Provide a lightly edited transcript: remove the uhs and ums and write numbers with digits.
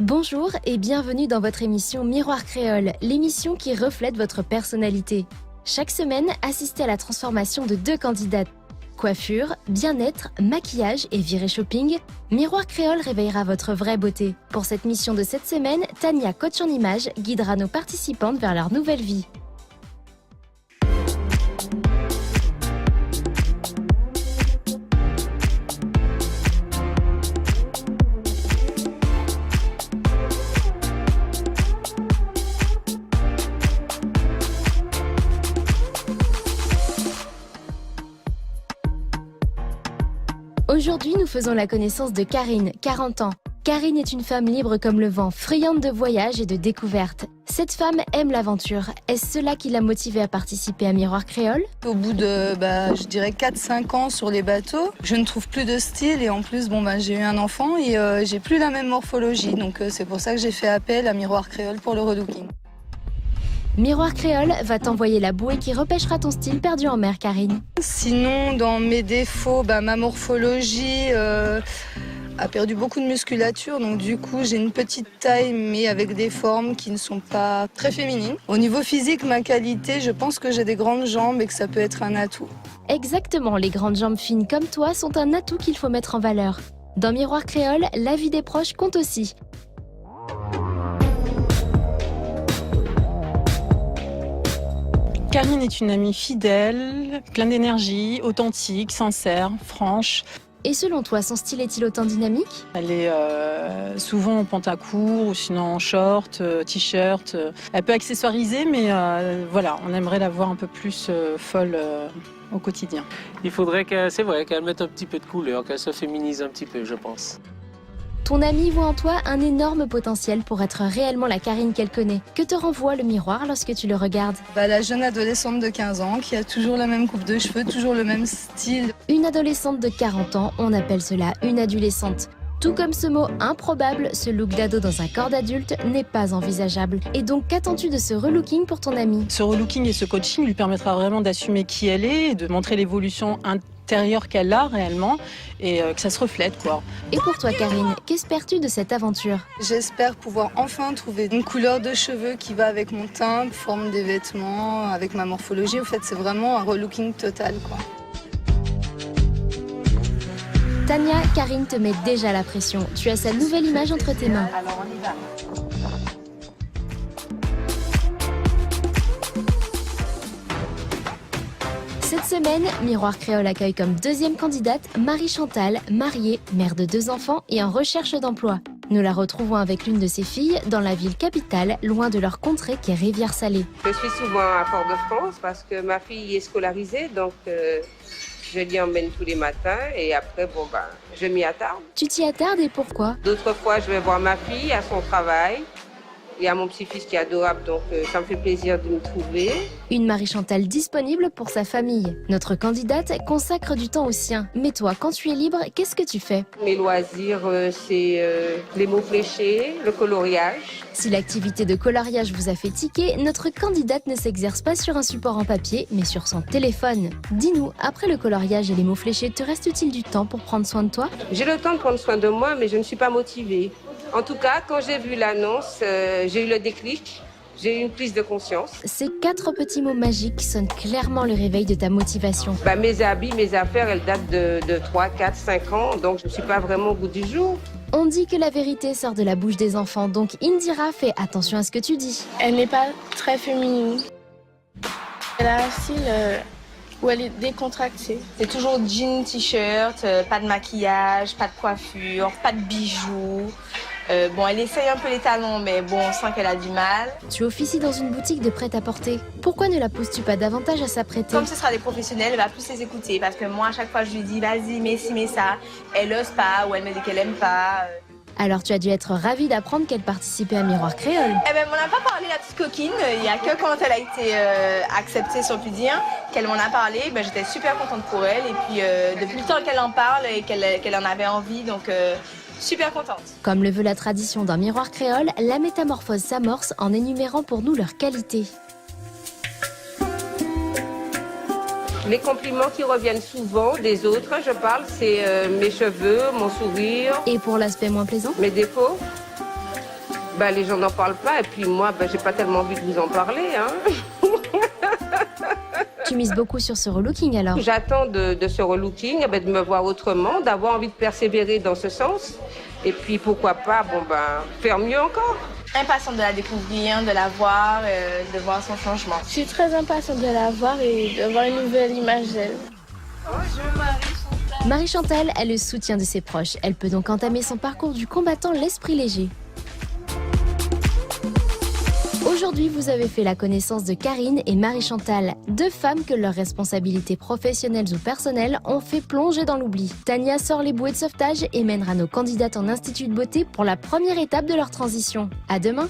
Bonjour et bienvenue dans votre émission Miroir Créole, l'émission qui reflète votre personnalité. Chaque semaine, assistez à la transformation de 2 candidates. Coiffure, bien-être, maquillage et virée shopping, Miroir Créole réveillera votre vraie beauté. Pour cette mission de cette semaine, Tania, coach en image, guidera nos participantes vers leur nouvelle vie. Aujourd'hui, nous faisons la connaissance de Karine, 40 ans. Karine est une femme libre comme le vent, friande de voyages et de découvertes. Cette femme aime l'aventure. Est-ce cela qui l'a motivée à participer à Miroir Créole? Au bout de, je dirais 4-5 ans sur les bateaux, je ne trouve plus de style et en plus, j'ai eu un enfant et j'ai plus la même morphologie. Donc c'est pour ça que j'ai fait appel à Miroir Créole pour le relooking. Miroir Créole va t'envoyer la bouée qui repêchera ton style perdu en mer, Karine. Sinon, dans mes défauts, ma morphologie a perdu beaucoup de musculature. Donc du coup, j'ai une petite taille, mais avec des formes qui ne sont pas très féminines. Au niveau physique, ma qualité, je pense que j'ai des grandes jambes et que ça peut être un atout. Exactement, les grandes jambes fines comme toi sont un atout qu'il faut mettre en valeur. Dans Miroir Créole, la vie des proches compte aussi. Karine est une amie fidèle, pleine d'énergie, authentique, sincère, franche. Et selon toi, son style est-il autant dynamique? Elle est souvent en pantacourt ou sinon en short, t-shirt. Elle peut accessoiriser, mais voilà, on aimerait la voir un peu plus folle au quotidien. Il faudrait qu'elle mette un petit peu de couleur, qu'elle se féminise un petit peu, je pense. Ton amie voit en toi un énorme potentiel pour être réellement la Karine qu'elle connaît. Que te renvoie le miroir lorsque tu le regardes? La jeune adolescente de 15 ans qui a toujours la même coupe de cheveux, toujours le même style. Une adolescente de 40 ans, on appelle cela une adolescente. Tout comme ce mot improbable, ce look d'ado dans un corps d'adulte n'est pas envisageable. Et donc, qu'attends-tu de ce relooking pour ton amie? Ce relooking et ce coaching lui permettra vraiment d'assumer qui elle est et de montrer l'évolution intérieure qu'elle a réellement et que ça se reflète, quoi. Et pour toi, Karine, qu'espères-tu de cette aventure? J'espère pouvoir enfin trouver une couleur de cheveux qui va avec mon teint, forme des vêtements, avec ma morphologie. En fait, c'est vraiment un relooking total, quoi. Tania, Karine te met déjà la pression. Tu as sa nouvelle image entre tes mains. Alors on y va. Cette semaine, Miroir Créole accueille comme deuxième candidate Marie-Chantal, mariée, mère de 2 enfants et en recherche d'emploi. Nous la retrouvons avec l'une de ses filles dans la ville capitale, loin de leur contrée qui est Rivière-Salée. Je suis souvent à Fort-de-France parce que ma fille est scolarisée, donc je l'y emmène tous les matins et après, je m'y attarde. Tu t'y attardes et pourquoi? D'autres fois, je vais voir ma fille à son travail. Il y a mon petit-fils qui est adorable, donc ça me fait plaisir de me trouver. Une Marie-Chantal disponible pour sa famille. Notre candidate consacre du temps au sien. Mais toi, quand tu es libre, qu'est-ce que tu fais? Mes loisirs, c'est les mots fléchés, le coloriage. Si l'activité de coloriage vous a fait tiquer, notre candidate ne s'exerce pas sur un support en papier, mais sur son téléphone. Dis-nous, après le coloriage et les mots fléchés, te reste-t-il du temps pour prendre soin de toi? J'ai le temps de prendre soin de moi, mais je ne suis pas motivée. En tout cas, quand j'ai vu l'annonce, j'ai eu le déclic, j'ai eu une prise de conscience. Ces 4 petits mots magiques sonnent clairement le réveil de ta motivation. Mes habits, mes affaires, elles datent de 3, 4, 5 ans, donc je ne suis pas vraiment au goût du jour. On dit que la vérité sort de la bouche des enfants, donc Indira, fais attention à ce que tu dis. Elle n'est pas très féminine. Elle a un style où elle est décontractée. C'est toujours jean, t-shirt, pas de maquillage, pas de coiffure, pas de bijoux. Elle essaye un peu les talons, mais on sent qu'elle a du mal. Tu officies dans une boutique de prêt-à-porter. Pourquoi ne la pousses-tu pas davantage à s'apprêter? Comme ce sera des professionnels, elle va plus les écouter. Parce que moi, à chaque fois, je lui dis, vas-y, mets ci, mets ça. Elle ose pas, ou elle me dit qu'elle aime pas. Alors tu as dû être ravie d'apprendre qu'elle participait à Miroir Créole. On n'a pas parlé, la petite coquine. Il n'y a que quand elle a été acceptée, si on peut dire, qu'elle m'en a parlé. J'étais super contente pour elle. Et puis, depuis le temps qu'elle en parle et qu'elle en avait envie, donc super contente. Comme le veut la tradition d'un Miroir Créole, la métamorphose s'amorce en énumérant pour nous leurs qualités. Les compliments qui reviennent souvent des autres, je parle, c'est mes cheveux, mon sourire. Et pour l'aspect moins plaisant? Mes défauts. les gens n'en parlent pas et puis moi, j'ai pas tellement envie de vous en parler. Hein. Tu mises beaucoup sur ce relooking alors? J'attends de ce relooking, de me voir autrement, d'avoir envie de persévérer dans ce sens. Et puis pourquoi pas, faire mieux encore. Impatiente de la découvrir, de la voir, de voir son changement. Je suis très impatiente de la voir et de voir une nouvelle image d'elle. Bonjour Marie-Chantal. Marie-Chantal a le soutien de ses proches. Elle peut donc entamer son parcours du combattant l'esprit léger. Aujourd'hui, vous avez fait la connaissance de Karine et Marie-Chantal, deux femmes que leurs responsabilités professionnelles ou personnelles ont fait plonger dans l'oubli. Tania sort les bouées de sauvetage et mènera nos candidates en institut de beauté pour la première étape de leur transition. À demain!